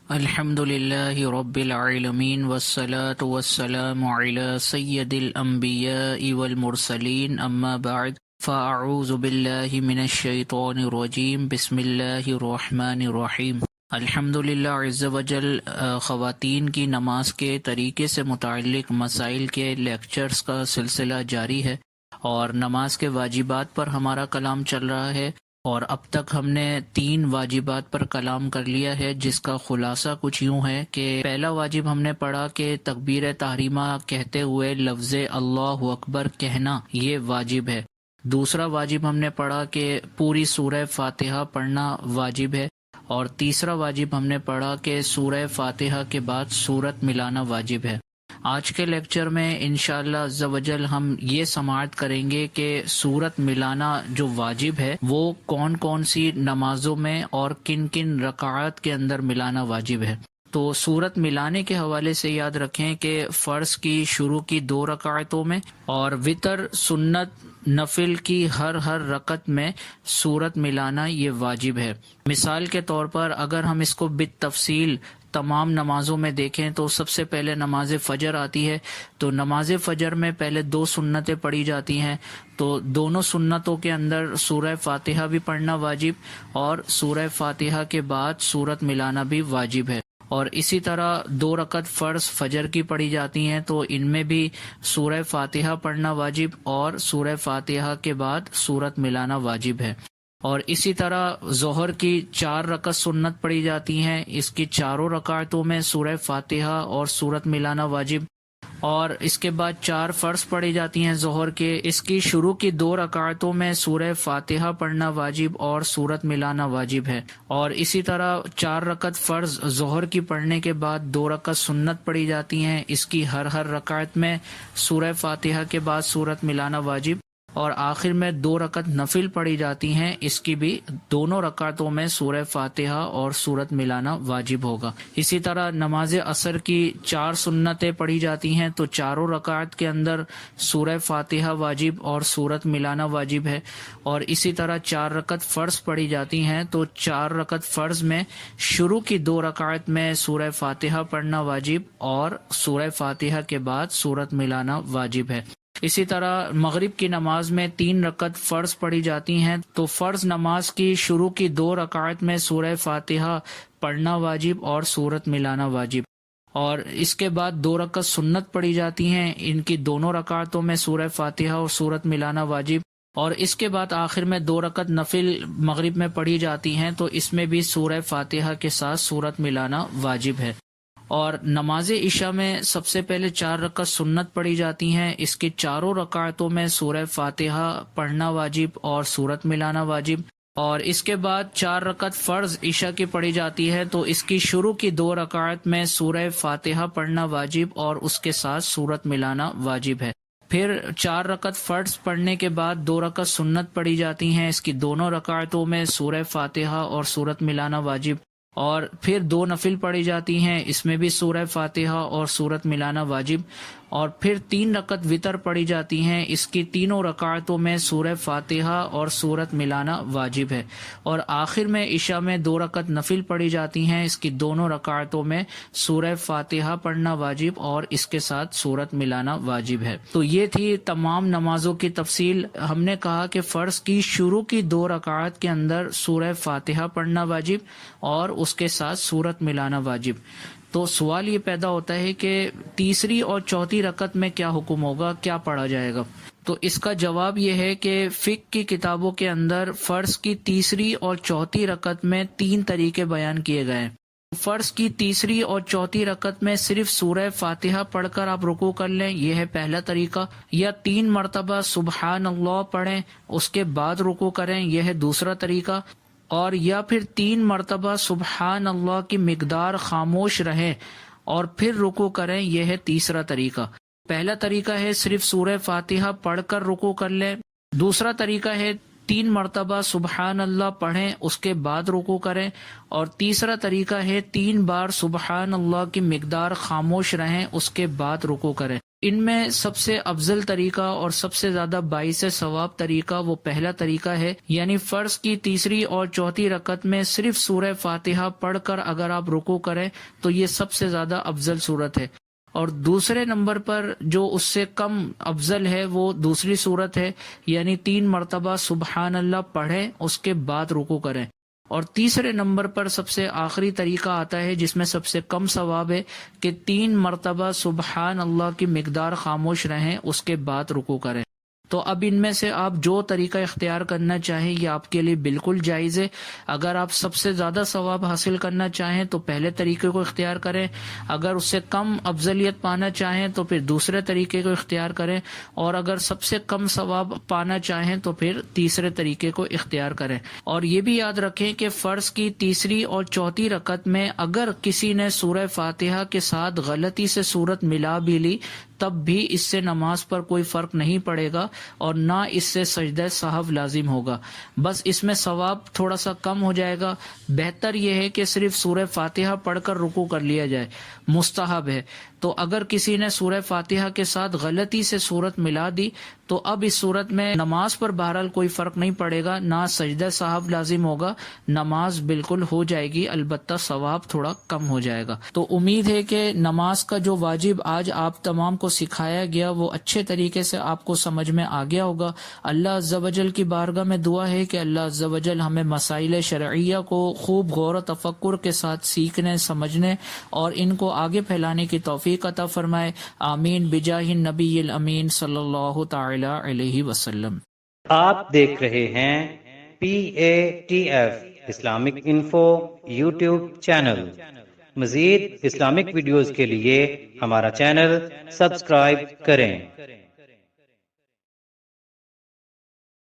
الحمد للہ رب العالمین والصلاة والسلام علی سید الانبیاء والمرسلین اما بعد فاعوذ باللہ من الشیطان الرجیم بسم اللہ الرحمن الرحیم۔ الحمد للہ عز وجل خواتین کی نماز کے طریقے سے متعلق مسائل کے لیکچرز کا سلسلہ جاری ہے اور نماز کے واجبات پر ہمارا کلام چل رہا ہے، اور اب تک ہم نے 3 واجبات پر کلام کر لیا ہے، جس کا خلاصہ کچھ یوں ہے کہ پہلا واجب ہم نے پڑھا کہ تکبیر تحریمہ کہتے ہوئے لفظ اللہ اکبر کہنا یہ واجب ہے۔ دوسرا واجب ہم نے پڑھا کہ پوری سورہ فاتحہ پڑھنا واجب ہے، اور تیسرا واجب ہم نے پڑھا کہ سورہ فاتحہ کے بعد سورت ملانا واجب ہے۔ آج کے لیکچر میں انشاءاللہ عز و جل ہم یہ سماعت کریں گے کہ سورت ملانا جو واجب ہے وہ کون کون سی نمازوں میں اور کن کن رکعات کے اندر ملانا واجب ہے۔ تو سورت ملانے کے حوالے سے یاد رکھیں کہ فرض کی شروع کی 2 رکعتوں میں اور وتر سنت نفل کی ہر رکعت میں سورت ملانا یہ واجب ہے۔ مثال کے طور پر اگر ہم اس کو بالتفصیل تمام نمازوں میں دیکھیں تو سب سے پہلے نماز فجر آتی ہے، تو نماز فجر میں پہلے 2 سنتیں پڑھی جاتی ہیں، تو دونوں سنتوں کے اندر سورہ فاتحہ بھی پڑھنا واجب اور سورہ فاتحہ کے بعد سورت ملانا بھی واجب ہے۔ اور اسی طرح 2 رکعت فرض فجر کی پڑھی جاتی ہیں، تو ان میں بھی سورہ فاتحہ پڑھنا واجب اور سورہ فاتحہ کے بعد سورت ملانا واجب ہے۔ اور اسی طرح ظہر کی 4 رکعت سنت پڑھی جاتی ہیں، اس کی 4 رکعتوں میں سورہ فاتحہ اور سورت ملانا واجب، اور اس کے بعد 4 فرض پڑھی جاتی ہیں ظہر کے، اس کی شروع کی 2 رکعتوں میں سورہ فاتحہ پڑھنا واجب اور سورت ملانا واجب ہے۔ اور اسی طرح 4 رکعت فرض ظہر کی پڑھنے کے بعد 2 رکعت سنت پڑھی جاتی ہیں، اس کی ہر رکعت میں سورہ فاتحہ کے بعد سورت ملانا واجب، اور آخر میں 2 رکعت نفل پڑھی جاتی ہیں، اس کی بھی دونوں رکعتوں میں سورہ فاتحہ اور سورت ملانا واجب ہوگا۔ اسی طرح نماز عصر کی 4 سنتیں پڑھی جاتی ہیں، تو 4 رکعت کے اندر سورہ فاتحہ واجب اور سورت ملانا واجب ہے۔ اور اسی طرح 4 رکعت فرض پڑھی جاتی ہیں، تو 4 رکعت فرض میں شروع کی 2 رکعت میں سورہ فاتحہ پڑھنا واجب اور سورہ فاتحہ کے بعد سورت ملانا واجب ہے۔ اسی طرح مغرب کی نماز میں 3 رکعت فرض پڑھی جاتی ہیں، تو فرض نماز کی شروع کی 2 رکعت میں سورہ فاتحہ پڑھنا واجب اور سورت ملانا واجب، اور اس کے بعد 2 رکعت سنت پڑھی جاتی ہیں، ان کی دونوں رکعتوں میں سورہ فاتحہ اور سورت ملانا واجب، اور اس کے بعد آخر میں 2 رکعت نفل مغرب میں پڑھی جاتی ہیں، تو اس میں بھی سورہ فاتحہ کے ساتھ سورت ملانا واجب ہے۔ اور نماز عشاء میں سب سے پہلے 4 رکعت سنت پڑھی جاتی ہیں، اس کی 4 رکعتوں میں سورہ فاتحہ پڑھنا واجب اور سورت ملانا واجب، اور اس کے بعد 4 رکعت فرض عشاء کی پڑھی جاتی ہے، تو اس کی شروع کی 2 رکعت میں سورہ فاتحہ پڑھنا واجب اور اس کے ساتھ سورت ملانا واجب ہے۔ پھر 4 رکعت فرض پڑھنے کے بعد 2 رکعت سنت پڑھی جاتی ہیں، اس کی دونوں رکعتوں میں سورہ فاتحہ اور سورت ملانا واجب، اور پھر 2 نفل پڑھی جاتی ہیں، اس میں بھی سورہ فاتحہ اور سورت ملانا واجب، اور پھر 3 رکعت وتر پڑھی جاتی ہیں، اس کی تینوں رکعتوں میں سورہ فاتحہ اور سورت ملانا واجب ہے، اور آخر میں عشاء میں 2 رکعت نفل پڑھی جاتی ہیں، اس کی دونوں رکعتوں میں سورہ فاتحہ پڑھنا واجب اور اس کے ساتھ سورت ملانا واجب ہے۔ تو یہ تھی تمام نمازوں کی تفصیل۔ ہم نے کہا کہ فرض کی شروع کی 2 رکعت کے اندر سورہ فاتحہ پڑھنا واجب اور اس کے ساتھ سورت ملانا واجب۔ تو سوال یہ پیدا ہوتا ہے کہ تیسری اور چوتھی رکعت میں کیا حکم ہوگا، کیا پڑھا جائے گا؟ تو اس کا جواب یہ ہے کہ فقہ کی کتابوں کے اندر فرض کی تیسری اور چوتھی رکعت میں 3 طریقے بیان کیے گئے ہیں۔ فرض کی تیسری اور چوتھی رکعت میں صرف سورہ فاتحہ پڑھ کر آپ رکوع کر لیں، یہ ہے پہلا طریقہ، یا 3 مرتبہ سبحان اللہ پڑھیں اس کے بعد رکوع کریں، یہ ہے دوسرا طریقہ، اور یا پھر 3 مرتبہ سبحان اللہ کی مقدار خاموش رہیں اور پھر رکوع کریں، یہ ہے تیسرا طریقہ۔ پہلا طریقہ ہے صرف سورہ فاتحہ پڑھ کر رکوع کر لیں، دوسرا طریقہ ہے 3 مرتبہ سبحان اللہ پڑھیں اس کے بعد رکوع کریں، اور تیسرا طریقہ ہے 3 بار سبحان اللہ کی مقدار خاموش رہیں اس کے بعد رکوع کریں۔ ان میں سب سے افضل طریقہ اور سب سے زیادہ باعث ثواب طریقہ وہ پہلا طریقہ ہے، یعنی فرض کی تیسری اور چوتھی رکعت میں صرف سورہ فاتحہ پڑھ کر اگر آپ رکوع کریں تو یہ سب سے زیادہ افضل صورت ہے۔ اور دوسرے نمبر پر جو اس سے کم افضل ہے وہ دوسری صورت ہے، یعنی 3 مرتبہ سبحان اللہ پڑھیں اس کے بعد رکوع کریں۔ اور تیسرے نمبر پر سب سے آخری طریقہ آتا ہے جس میں سب سے کم ثواب ہے کہ 3 مرتبہ سبحان اللہ کی مقدار خاموش رہیں اس کے بعد رکوع کریں۔ تو اب ان میں سے آپ جو طریقہ اختیار کرنا چاہیں یہ آپ کے لیے بالکل جائز ہے۔ اگر آپ سب سے زیادہ ثواب حاصل کرنا چاہیں تو پہلے طریقے کو اختیار کریں، اگر اس سے کم افضلیت پانا چاہیں تو پھر دوسرے طریقے کو اختیار کریں، اور اگر سب سے کم ثواب پانا چاہیں تو پھر تیسرے طریقے کو اختیار کریں۔ اور یہ بھی یاد رکھیں کہ فرض کی تیسری اور چوتھی رکعت میں اگر کسی نے سورہ فاتحہ کے ساتھ غلطی سے سورت ملا بھی لی تب بھی اس سے نماز پر کوئی فرق نہیں پڑے گا اور نہ اس سے سجدہ سہو لازم ہوگا، بس اس میں ثواب تھوڑا سا کم ہو جائے گا۔ بہتر یہ ہے کہ صرف سورہ فاتحہ پڑھ کر رکوع کر لیا جائے، مستحب ہے۔ تو اگر کسی نے سورہ فاتحہ کے ساتھ غلطی سے سورت ملا دی تو اب اس صورت میں نماز پر بہرحال کوئی فرق نہیں پڑے گا، نہ سجدہ سہو لازم ہوگا، نماز بالکل ہو جائے گی، البتہ ثواب تھوڑا کم ہو جائے گا۔ تو امید ہے کہ نماز کا جو واجب آج آپ تمام کو سکھایا گیا وہ اچھے طریقے سے آپ کو سمجھ میں آ گیا ہوگا۔ اللہ عز و جل کی بارگاہ میں دعا ہے کہ اللہ عز و جل ہمیں مسائل شرعیہ کو خوب غور و تفکر کے ساتھ سیکھنے، سمجھنے اور ان کو آگے پھیلانے کی توفیق عطا فرمائے، آمین بجاہ النبی الامین صلی اللہ تعالی علیہ وسلم۔ آپ دیکھ رہے ہیں PATF Islamic info YouTube channel. مزید اسلامک ویڈیوز کے لیے ہمارا چینل سبسکرائب کریں۔